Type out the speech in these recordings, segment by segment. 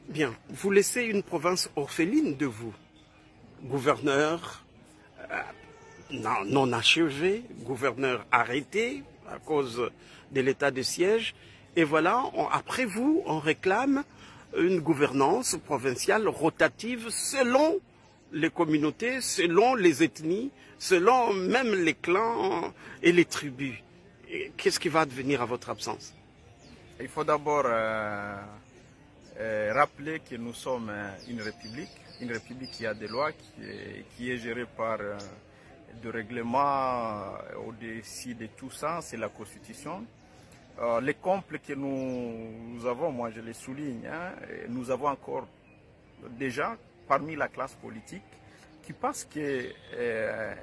Bien, vous laissez une province orpheline de vous. Gouverneur non achevé, gouverneur arrêté à cause de l'état de siège. Et voilà, après vous, on réclame une gouvernance provinciale rotative selon les communautés, selon les ethnies, selon même les clans et les tribus. Qu'est-ce qui va advenir à votre absence? Il faut d'abord rappeler que nous sommes une république qui a des lois, qui est gérée par des règlements. Au-dessus de tout ça, c'est la Constitution. Les comptes que nous avons, moi je les souligne, nous avons encore déjà parmi la classe politique qui pense que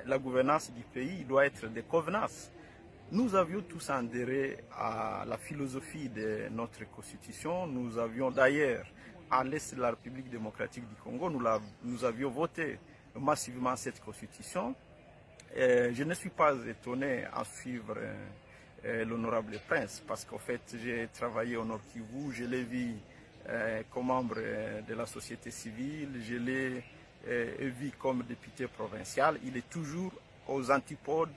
la gouvernance du pays doit être des convenances. Nous avions tous adhéré à la philosophie de notre constitution. Nous avions d'ailleurs, à l'est de la République démocratique du Congo, nous avions voté massivement cette constitution. Je ne suis pas étonné à suivre l'honorable prince, parce qu'en fait, j'ai travaillé au Nord Kivu, je l'ai vu comme membre de la société civile, je l'ai vu comme député provincial. Il est toujours aux antipodes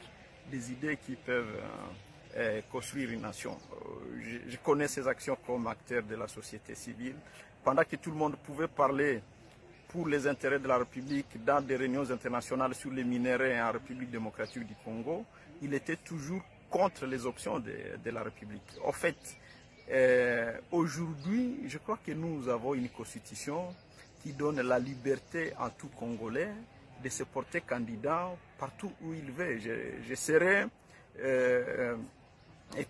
des idées qui peuvent construire une nation. Je connais ses actions comme acteur de la société civile. Pendant que tout le monde pouvait parler pour les intérêts de la République dans des réunions internationales sur les minéraux en République démocratique du Congo, il était toujours contre les options de la République. En fait, aujourd'hui, je crois que nous avons une constitution qui donne la liberté à tout Congolais de se porter candidat partout où il veut. Je serai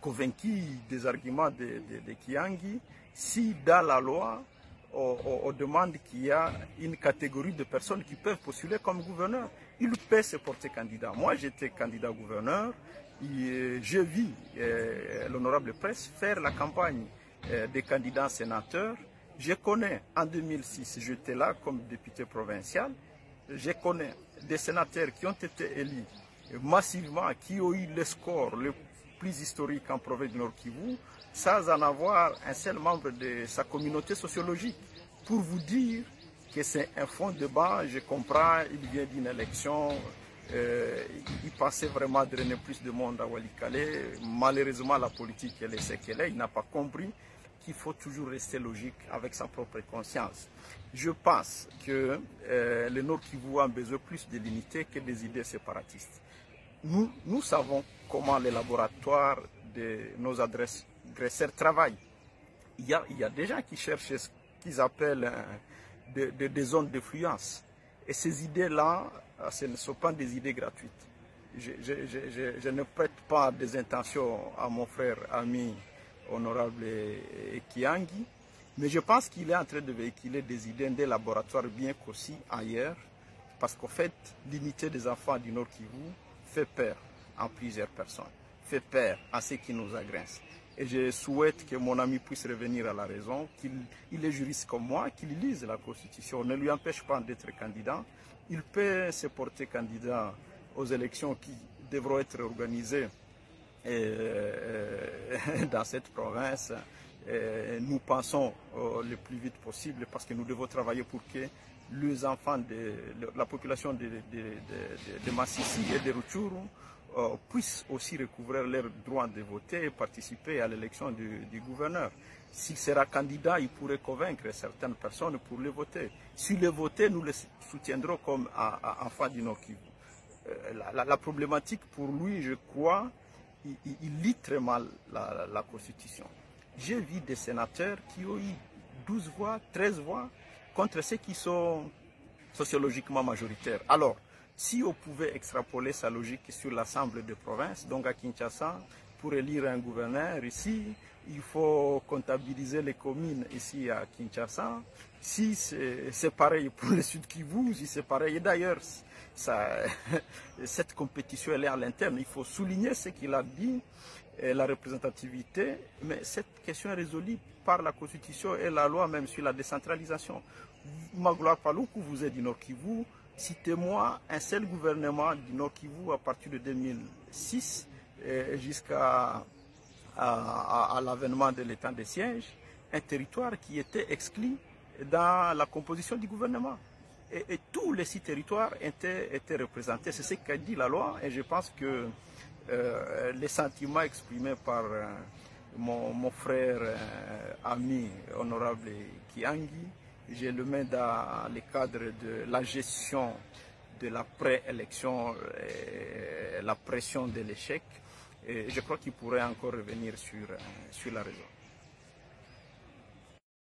convaincu des arguments de Kiangi si dans la loi on demande qu'il y a une catégorie de personnes qui peuvent postuler comme gouverneur. Il peut se porter candidat. Moi, j'étais candidat gouverneur. Je vis l'honorable presse faire la campagne des candidats sénateurs. Je connais, en 2006, j'étais là comme député provincial. Je connais des sénateurs qui ont été élus massivement, qui ont eu le score le plus historique en province du Nord Kivu, sans en avoir un seul membre de sa communauté sociologique. Pour vous dire que c'est un fond de débat, je comprends, il vient d'une élection, il pensait vraiment drainer plus de monde à Walikale. Malheureusement, la politique, elle est ce qu'elle est, il n'a pas compris qu'il faut toujours rester logique avec sa propre conscience. Je pense que le Nord Kivu a besoin plus de l'unité que des idées séparatistes. Nous savons comment les laboratoires de nos agresseurs travaillent. Il y a des gens qui cherchent ce qu'ils appellent des zones d'influence. Et ces idées-là, ce ne sont pas des idées gratuites. Je ne prête pas des intentions à mon frère, ami, honorable Kiangi, mais je pense qu'il est en train de véhiculer des idées des laboratoires bien qu'aussi ailleurs, parce qu'en fait, l'unité des enfants du Nord Kivu fait peur à plusieurs personnes, fait peur à ceux qui nous agressent. Et je souhaite que mon ami puisse revenir à la raison, qu'il est juriste comme moi, qu'il lise la Constitution. Ne lui empêche pas d'être candidat. Il peut se porter candidat aux élections qui devront être organisées dans cette province. Nous pensons le plus vite possible parce que nous devons travailler pour que les enfants de la population de Massissi et de Rutshuru puissent aussi recouvrir leur droit de voter et participer à l'élection du gouverneur. S'il sera candidat, il pourrait convaincre certaines personnes pour le voter. S'il le voter, nous le soutiendrons comme enfant du Nord Kivu. La problématique pour lui, je crois, il lit très mal la Constitution. J'ai vu des sénateurs qui ont eu 12 voix, 13 voix contre ceux qui sont sociologiquement majoritaires. Alors, si on pouvait extrapoler sa logique sur l'Assemblée de province, donc à Kinshasa, pour élire un gouverneur ici, il faut comptabiliser les communes ici à Kinshasa. Si c'est pareil pour le Sud Kivu, si c'est pareil, et d'ailleurs, cette compétition elle est à l'interne. Il faut souligner ce qu'il a dit, la représentativité, mais cette question est résolue par la Constitution et la loi même sur la décentralisation. Magloire Paloukou, vous êtes du Nord Kivu, citez-moi un seul gouvernement du Nord Kivu à partir de 2006 jusqu'à l'avènement de l'état de siège, un territoire qui était exclu dans la composition du gouvernement. Et tous les 6 territoires étaient représentés. C'est ce qu'a dit la loi, et je pense que les sentiments exprimés par mon frère, ami, honorable Kiangi, je le mets dans le cadre de la gestion de la préélection, la pression de l'échec. Et je crois qu'il pourrait encore revenir sur la raison.